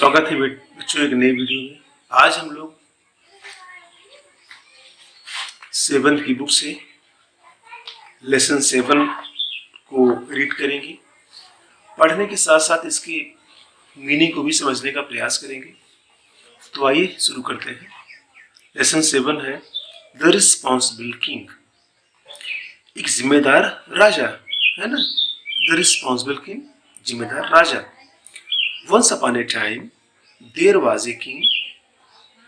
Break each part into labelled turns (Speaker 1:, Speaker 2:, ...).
Speaker 1: स्वागत है बच्चों एक नई वीडियो में। आज हम लोग 7th की बुक से लेसन 7 को रीड करेंगे। पढ़ने के साथ साथ इसकी मीनिंग को भी समझने का प्रयास करेंगे। तो आइए शुरू करते हैं। लेसन 7 है द रिस्पॉन्सिबल किंग। एक जिम्मेदार राजा है ना। द रिस्पॉन्सिबल किंग, जिम्मेदार राजा। Once upon a time, there was a king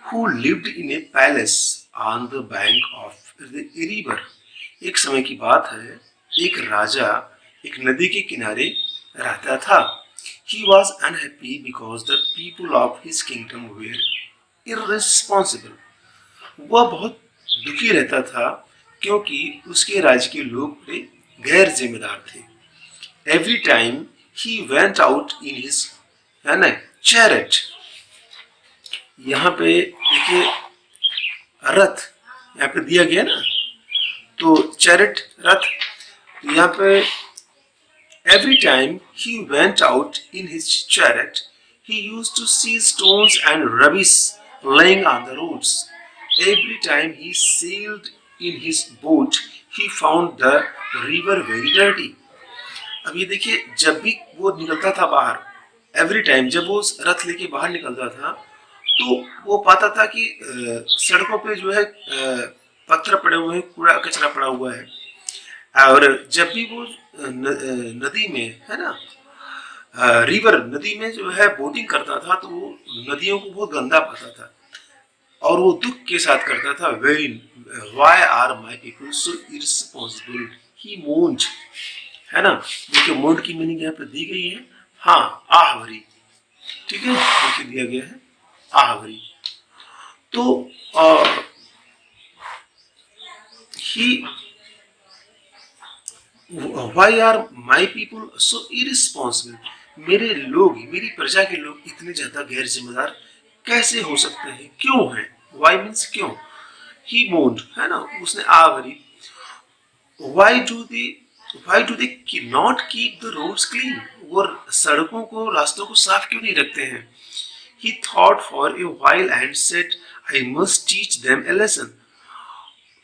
Speaker 1: who lived in a palace on the bank of the river. एक समय की बात है, एक राजा एक नदी के किनारे रहता था। He was unhappy because the people of his kingdom were irresponsible. वह बहुत दुखी रहता था क्योंकि उसके राज्य के लोग बड़े गैर जिम्मेदार थे। Every time he went out in his है ना चैरेट, यहाँ पे देखिए रथ यहाँ पे दिया गया ना, तो चैरेट रथ। तो यहाँ पे every time he went out in his chariot he used to see stones and rubbish laying on the roads. Every time he sailed in his boat he found the river very dirty. अब ये देखिए, जब भी वो निकलता था बाहर, every time जब वो रथ लेके बाहर निकलता था तो वो पाता था कि सड़कों पे जो है पत्थर पड़े हुए हैं, कूड़ा कचरा पड़ा हुआ है। और जब भी वो नदी में है ना, रिवर नदी में जो है बोटिंग करता था तो वो नदियों को बहुत गंदा पाता था और वो दुख के साथ करता था। Very why are my people so irresponsible he moaned, है ना। देखिए मोन्ड की मीनिंग यहाँ पे दी गई है। हाँ, आहवरी, ठीक है, देखिए दिया गया है आहवरी। तो he why are my people so irresponsible, मेरे लोग, मेरी प्रजा के लोग इतने ज्यादा गैर जिम्मेदार कैसे हो सकते हैं, क्यों हैं। व्हाई मीन्स क्यों। ही मोन्ड, है ना, उसने आहवरी। Why do they not keep the roads clean? वो सड़कों को, रास्तों को साफ क्यों नहीं रखते हैं। He thought for a while and said, I must teach them a lesson.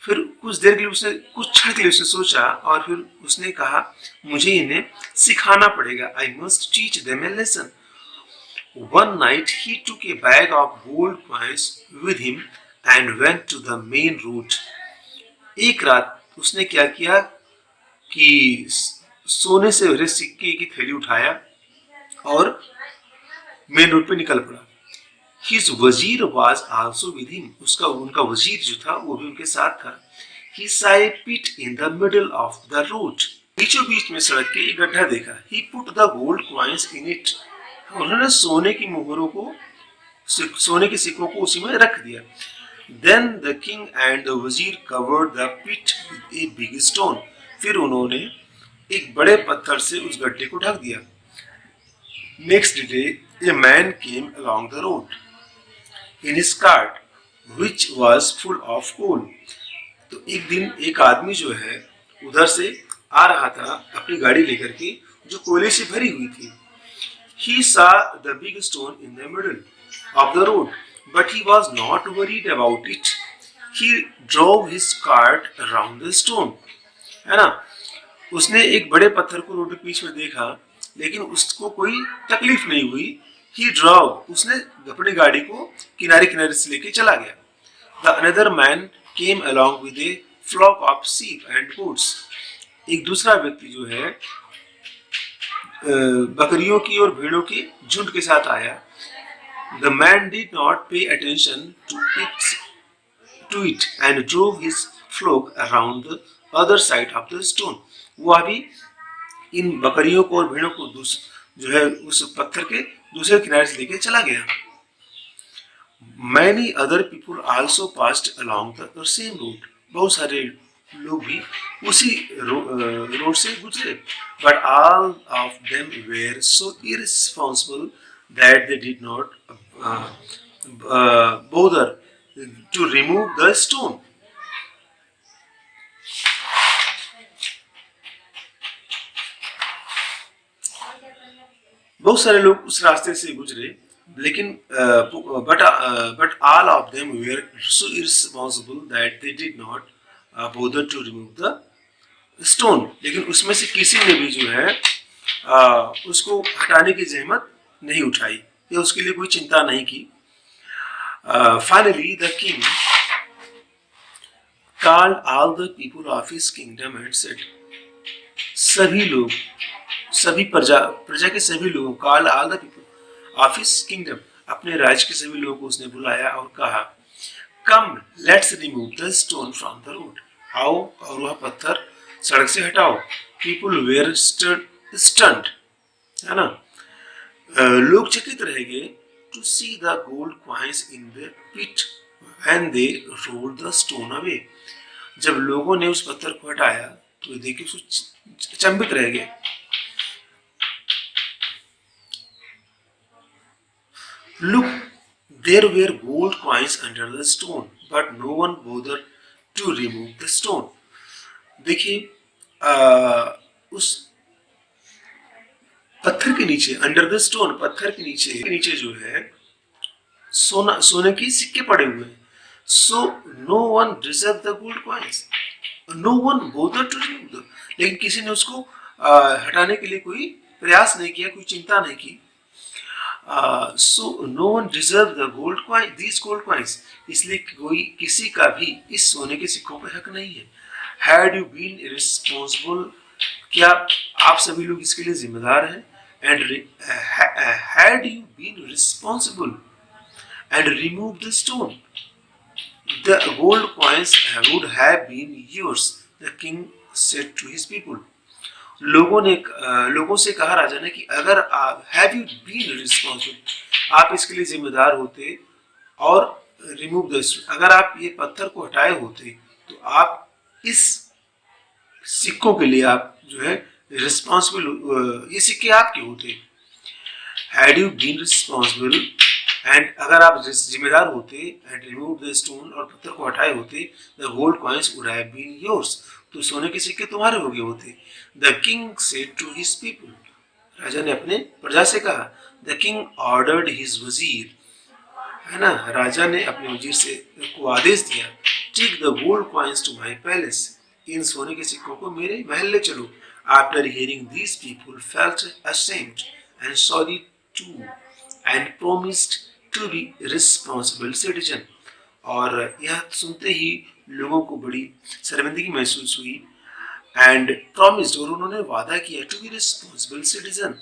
Speaker 1: फिर कुछ देर के लिए उसने, कुछ क्षण के लिए उसने सोचा और फिर उसने कहा, मुझे इन्हें सिखाना पड़ेगा। I must teach them a lesson. One night he took a bag of gold coins with him and went to the main road. एक रात उसने क्या किया कि सोने से भरे सिक्के की थैली उठाया और मेन रोड पे निकल पड़ा। His वजीर was also with him. उनका वजीर जो था वो भी उनके साथ था। He saw a pit in the middle of the road. बीचों बीच में सड़क के एक गड्ढा देखा। He put the gold coins in it. उन्होंने सोने की मोहरों को, सोने के सिक्कों को उसी में रख दिया। Then the king and the wazir covered the pit with a big stone. फिर उन्होंने एक बड़े पत्थर से उस गड्ढे को ढक दिया। Next day, a man came along the road in his cart, which was full of coal. तो एक दिन एक आदमी जो है उधर से आ रहा था अपनी गाड़ी लेकर के, जो कोयले से भरी हुई थी। He saw the big stone in the middle of the road, but he was not worried about it. He drove his cart around the stone. है ना, उसने एक बड़े पत्थर को रोड के बीच में देखा लेकिन उसको कोई तकलीफ नहीं हुई। ही ड्राव, उसने अपनी गाड़ी को किनारे किनारे से लेके चला गया। The another man came along with a flock of sheep and goats. एक दूसरा व्यक्ति जो है बकरियों की और भेड़ों के झुंड के साथ आया। The man did not pay attention to it and drove his flock around the other side of the stone. वो अभी इन बकरियों को और भेड़ों को जो है उस पत्थर के दूसरे किनारे से लेके चला गया। Many other people also passed along the same road. बहुत सारे लोग भी उसी रोड से गुजरे। But all of them were so irresponsible that they did not bother to remove the stone. बहुत सारे लोग उस रास्ते से गुजरे लेकिन but all of them were so irresponsible that they did not bother to remove the stone. लेकिन उसमें से किसी ने भी जो है उसको हटाने की जहमत नहीं उठाई या उसके लिए कोई चिंता नहीं की. Finally, the king called all the people of his kingdom and said, सभी लोग, सभी प्रजा के सभी लोगों, call all the people of his kingdom, अपने राज्य के सभी लोगों को उसने बुलाया और कहा, come let's remove the stone from the road, आओ और वह पत्थर सड़क से हटाओ. पीपल वेयर स्टंट, है ना, लोग चकित रह गए to see the gold coins in the pit when they rolled the stone away. जब लोगों ने उस पत्थर को हटाया तो देखिए उसको चंबित रह गए. Look, there were gold coins under the stone, but no one bothered to remove the stone. देखिए उस पत्थर के नीचे, अंडर द स्टोन, पत्थर के नीचे जो है सोने के सिक्के पड़े हुए हैं. So no one deserve the gold coins, no one bother to remove the, लेकिन किसी ने उसको हटाने के लिए कोई प्रयास नहीं किया, कोई चिंता नहीं की. So no one deserve the gold coin, these gold coins, इसलिए कोई किसी का भी इस सोने के सिक्कों पर हक नहीं है. हैड यू बीन रिस्पॉन्सिबल, क्या आप सभी लोग इसके लिए जिम्मेदार हैं. And had you been responsible and remove the stone, the gold coins would have been yours, the king said to his people. लोगों से कहा राजा ने कि अगर आप have you been responsible, आप इसके लिए जिम्मेदार होते और remove the stone, अगर आप ये पत्थर को हटाए होते तो आप इस सिक्कों के लिए आप जो है रिस्पॉन्सिबल, ये सिक्के आपके होते. had you been responsible, and अगर आप जिम्मेदार होते एंड रिमूव द स्टोन, और पत्थर को हटाए होते, the gold coins would have been yours, तो सोने के सिक्के तुम्हारे हो गए होते. The king said to his people, राजा ने अपने प्रजा से कहा. द किंग ऑर्डर्ड हिज वजीर, है ना, राजा ने अपने वजीर से को आदेश दिया, take the gold coins to my palace, इन सोने के सिक्कों को मेरे महल ले चलो. After hearing these people felt ashamed and sorry too and promised to be responsible citizen. और यह सुनते ही लोगों को बड़ी शर्मिंदगी महसूस हुई. एंड प्रोमिस्ड, और उन्होंने वादा किया, टू बी रिस्पॉन्सिबल सिटीजन,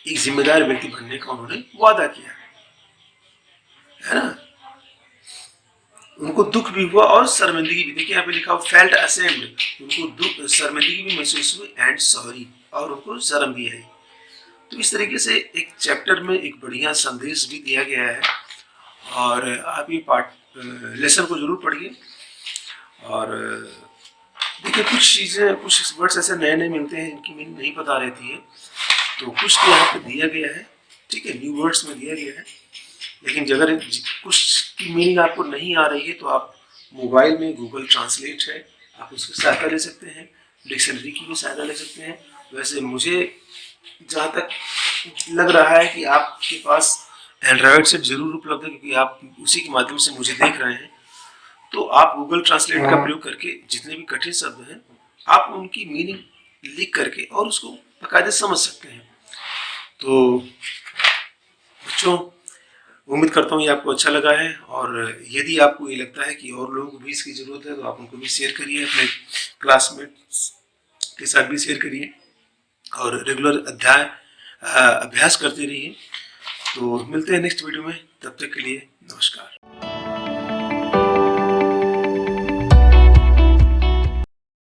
Speaker 1: एक जिम्मेदार व्यक्ति बनने का उन्होंने वादा किया, है ना. उनको दुख भी हुआ और शर्मिंदगी भी. देखिए यहाँ पे लिखा हुआ फेल्ट असेम्ड, उनको दुख शर्मिंदगी भी महसूस हुई, एंड सॉरी, और उनको शर्म भी आई. तो इस तरीके से एक चैप्टर में एक बढ़िया संदेश भी दिया गया है. और आप ये लेसन को जरूर पढ़िए. और देखिए कुछ चीज़ें, कुछ वर्ड्स ऐसे नए नए मिलते हैं इनकी मीनिंग नहीं पता रहती है, तो कुछ तो यहाँ पे दिया गया है, ठीक है, न्यू वर्ड्स में दिया गया है. लेकिन अगर कुछ की मीनिंग आपको नहीं आ रही है तो आप मोबाइल में गूगल ट्रांसलेट है, आप उसकी सहायता ले सकते हैं, डिक्शनरी की भी सहायता ले सकते हैं. वैसे मुझे जहाँ तक लग रहा है कि आपके पास एंड्रॉयड सेट जरूर उपलब्ध है, क्योंकि आप उसी के माध्यम से मुझे देख रहे हैं. तो आप गूगल ट्रांसलेट का प्रयोग करके जितने भी कठिन शब्द हैं आप उनकी मीनिंग लिख करके और उसको बाकायदे समझ सकते हैं. तो बच्चों, उम्मीद करता हूँ ये आपको अच्छा लगा है. और यदि आपको ये लगता है कि और लोगों को भी इसकी ज़रूरत है तो आप उनको भी शेयर करिए, अपने क्लासमेट्स के साथ भी शेयर करिए, और रेगुलर अभ्यास करते रहिए. तो मिलते हैं नेक्स्ट वीडियो में, तब तक के लिए नमस्कार.